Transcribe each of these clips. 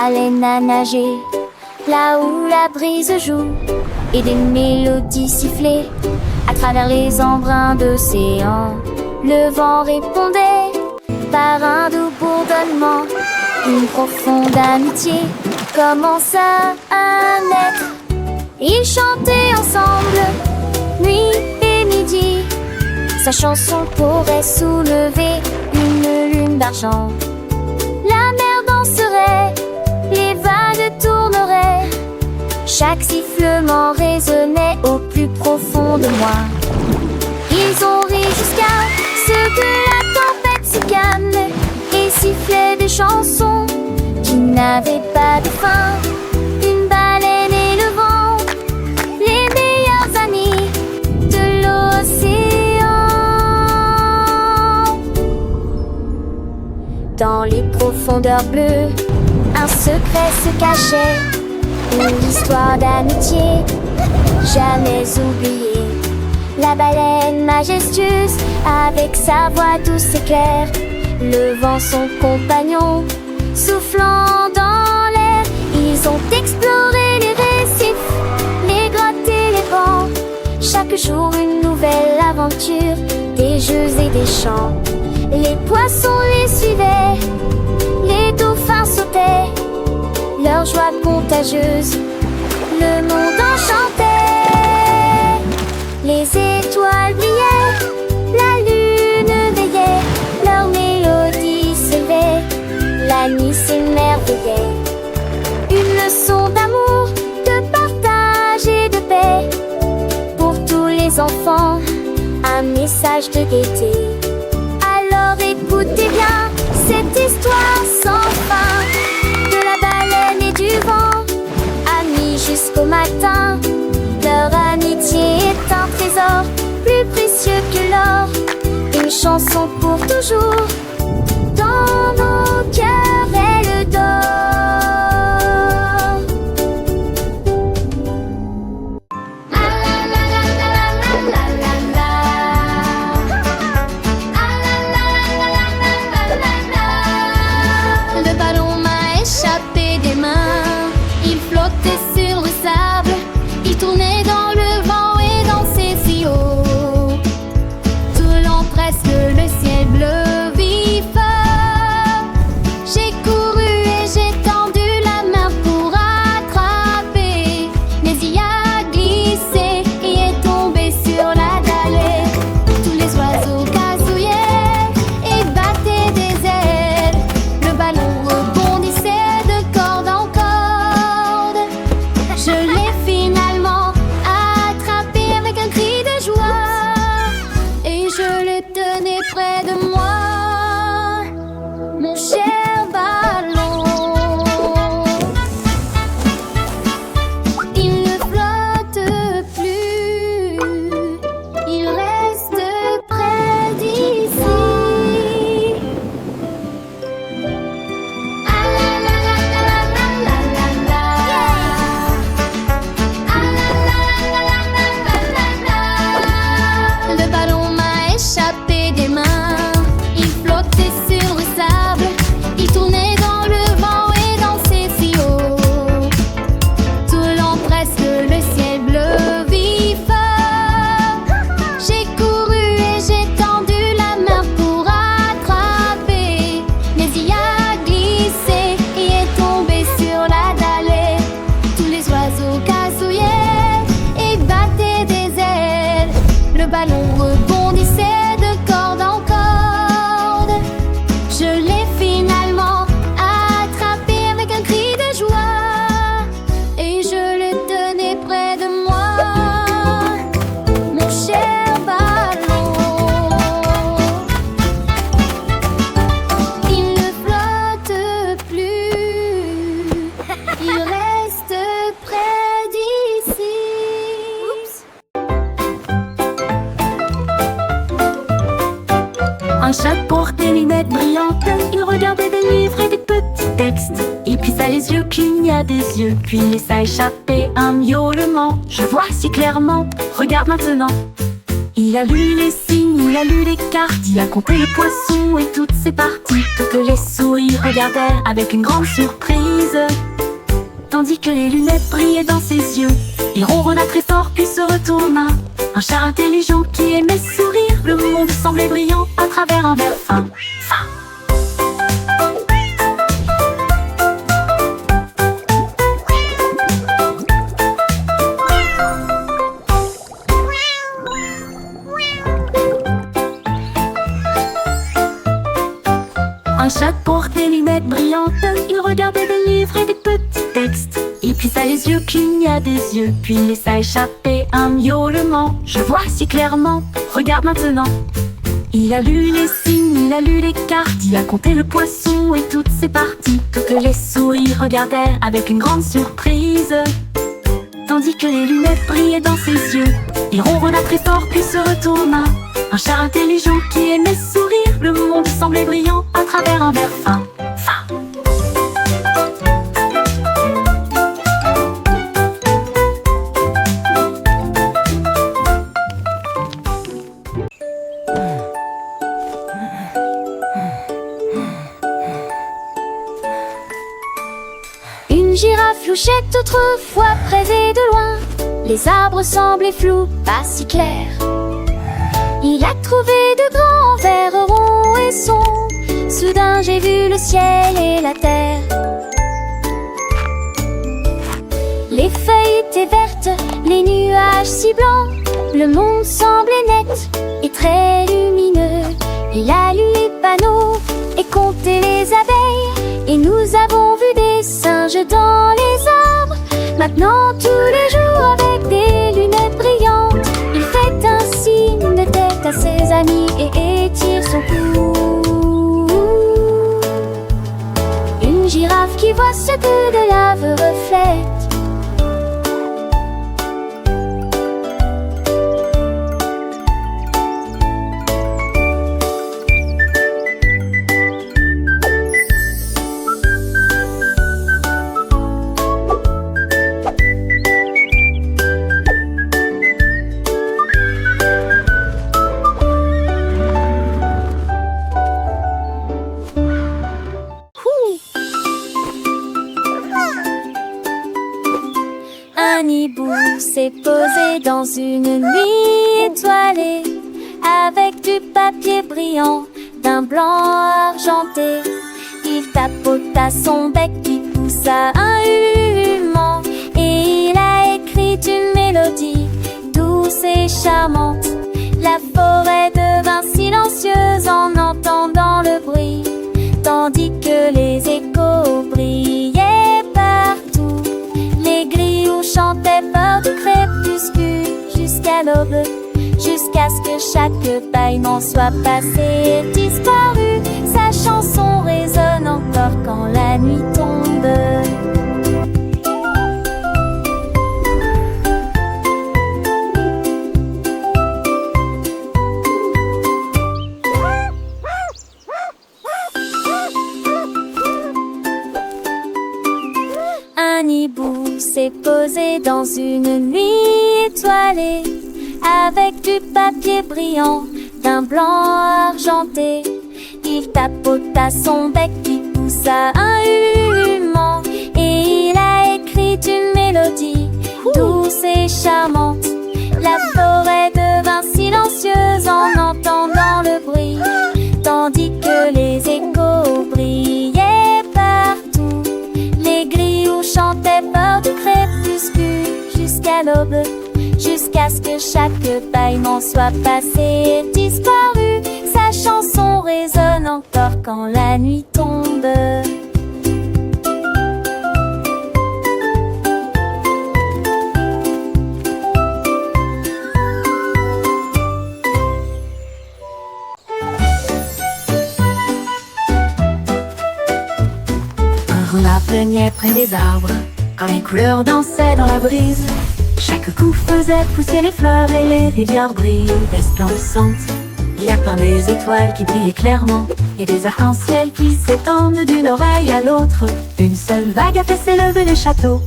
baleine à nager, là où la brise joue, et des mélodies sifflées à travers les embruns d'océan. Le vent répondait par un doux bourdonnement. Une profonde amitié commença à naître. Ils chantaient ensemble, nuit et midi. Sa chanson pourrait soulever une lune d'argent. La mer danserait, les vagues tourneraient. Chaque sifflement résonnait au plus profond de moi. Ils ont ri jusqu'à ce que la tempête se calme et sifflaient des chansons qui n'avaient pas de fin. Une baleine et le vent, les meilleurs amis de l'océan. Dans les profondeurs bleues, un secret se cachait, une histoire d'amitié jamais oubliée. La baleine majestueuse, avec sa voix douce et claire, le vent son compagnon, soufflant dans l'air. Ils ont exploré les récifs, les grottes et les bancs. Chaque jour une nouvelle aventure, des jeux et des chants. Les poissons les suivaient, les dauphins sautaient, leur joie contagieuse, le monde enchantait. Les étoiles brillaient, la lune veillait, leur mélodie s'élevait, la nuit s'émerveillait. Une leçon d'amour, de partage et de paix, pour tous les enfants, un message de gaieté. Alors écoutez bien cette histoire sans fin, de la baleine et du vent, amis jusqu'au matin. Leur amitié est un trésor plus précieux que l'or, une chanson pour toujours, dans nos cœurs elle dort. Ah la la la la la la la la. Ah la la la la la la la. Le ballon m'a échappé des mains, il flottait sur le sable, il tournait dans le vent et dansait si haut, tout long presque le ciel bleu vif. J'ai couru et j'ai tendu la main pour attraper, mais il a glissé et est tombé sur la dallée. Tous les oiseaux gazouillaient et battaient des ailes, le ballon rebondissait de corde en corde. Je l'ai finalement attrapé avec un cri de joie, et je le tenais près de moi, mon cher ballon. Il ne flotte plus, il reste près d'ici. Ah la la la la la la la la. Ah la la la la la la la. Le ballon m'a échappé des mains, il flottait sur le sable, il tournait dans le vent et dansait si haut, tout long presque le ciel bleu vif. J'ai couru et j'ai tendu la main pour attraper, mais il a glissé et est tombé sur la dallée. Tous les oiseaux gazouillaient et battaient des ailes, le ballon rebondissait de corde en corde. Je l'ai finalement attrapé avec un cri de joie, et je le tenais près de moi, mon cher ballon. Il ne flotte plus, il reste près d'ici. Un chat portait des lunettes brillantes, il regardait des livres et des petits textes. Il plissa les yeux, cligna des yeux, puis laissa échapper un miaulement. Je vois si clairement, regarde maintenant. Il a lu les signes, il a lu les cartes, il a compté les poissons et toutes ses parties. Toutes les souris regardèrent avec une grande surprise, tandis que les lunettes brillaient dans ses yeux. Il ronronna très fort puis se retourna. Un chat intelligent qui aimait sourire. Le monde semblait brillant à travers un verre fin. Un chat portait des lunettes brillantes. Il regardait des livres et des petits textes. Il plissa les yeux, cligna des yeux, puis laissa échapper un miaulement. Je vois si clairement, regarde maintenant. Il a lu les signes, il a lu les cartes, il a compté le poisson et toutes ses parties. Toutes les souris regardèrent avec une grande surprise, tandis que les lunettes brillaient dans ses yeux. Il ronronna très fort puis se retourna. Un chat intelligent qui aimait sourire. Le monde semblait brillant à travers un verre fin. Une girafe louchait autrefois près et de loin. Les arbres semblaient flous, pas si clairs. Il a trouvé de grands vers ronds et sombres. Soudain j'ai vu le ciel et la terre. Les feuilles étaient vertes, les nuages si blancs. Le monde semblait net et très lumineux. Il a lu les panneaux et compté les abeilles. Et nous avons vu des singes dans les arbres. Maintenant tous les jours avec des lunettes brillantes, il fait un signe de tête à ses amis et étire son cou. Une girafe qui voit ce que de lave reflète. Un hibou s'est posé dans une nuit étoilée, avec du papier brillant d'un blanc argenté. Il tapota son bec qui poussa un human, et il a écrit une mélodie douce et charmante. La forêt devint silencieuse en entendant le bruit, tandis que les échos brillaient partout. Les grillons chantaient fort du crépuscule jusqu'à l'aube, jusqu'à ce que chaque bâillement soit passé et disparu. Sa chanson résonne encore quand la nuit tombe. Un hibou s'est posé dans une nuit étoilée, avec du papier brillant d'un blanc argenté. Il tapota son bec qui poussa un human, et il a écrit une mélodie douce et charmante. La forêt devint silencieuse en entendant le bruit, tandis que les échos brillaient partout. Les grillons chantaient fort du crépuscule jusqu'à l'aube, jusqu'à ce que chaque bâillement soit passé et disparu. Sa chanson résonne encore quand la nuit tombe. Un renard plaignait près des arbres, quand les couleurs dansaient dans la brise. Chaque coup faisait pousser les fleurs et les rivières brillaient resplendissantes. Il y a plein des étoiles qui brillent clairement, et des arcs-en-ciel qui s'étendent d'une oreille à l'autre. Une seule vague a fait s'élever les châteaux,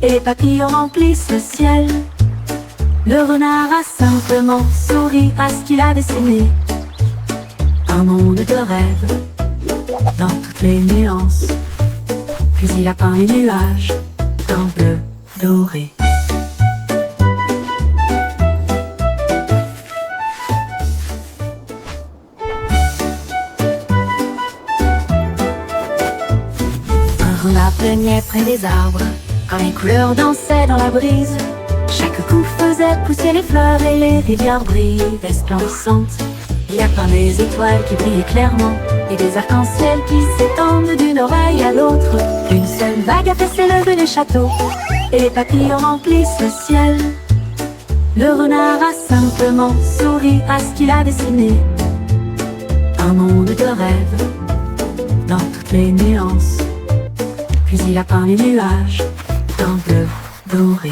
et les papillons remplissent le ciel. Le renard a simplement souri à ce qu'il a dessiné. Un monde de rêve, dans toutes les nuances. Puis il a peint les nuages, d'un bleu doré. Un renard planait près des arbres, quand les couleurs dansaient dans la brise. Chaque coup faisait pousser les fleurs et les rivières brillaient splendissantes. Il a peint des étoiles qui brillaient clairement et des arcs-en-ciel qui s'étendent d'une oreille à l'autre. Une seule vague a fait s'élever les châteaux et les papillons remplissent le ciel. Le renard a simplement souri à ce qu'il a dessiné. Un monde de rêve, dans toutes les nuances. Puis il a peint les nuages d'un bleu doré.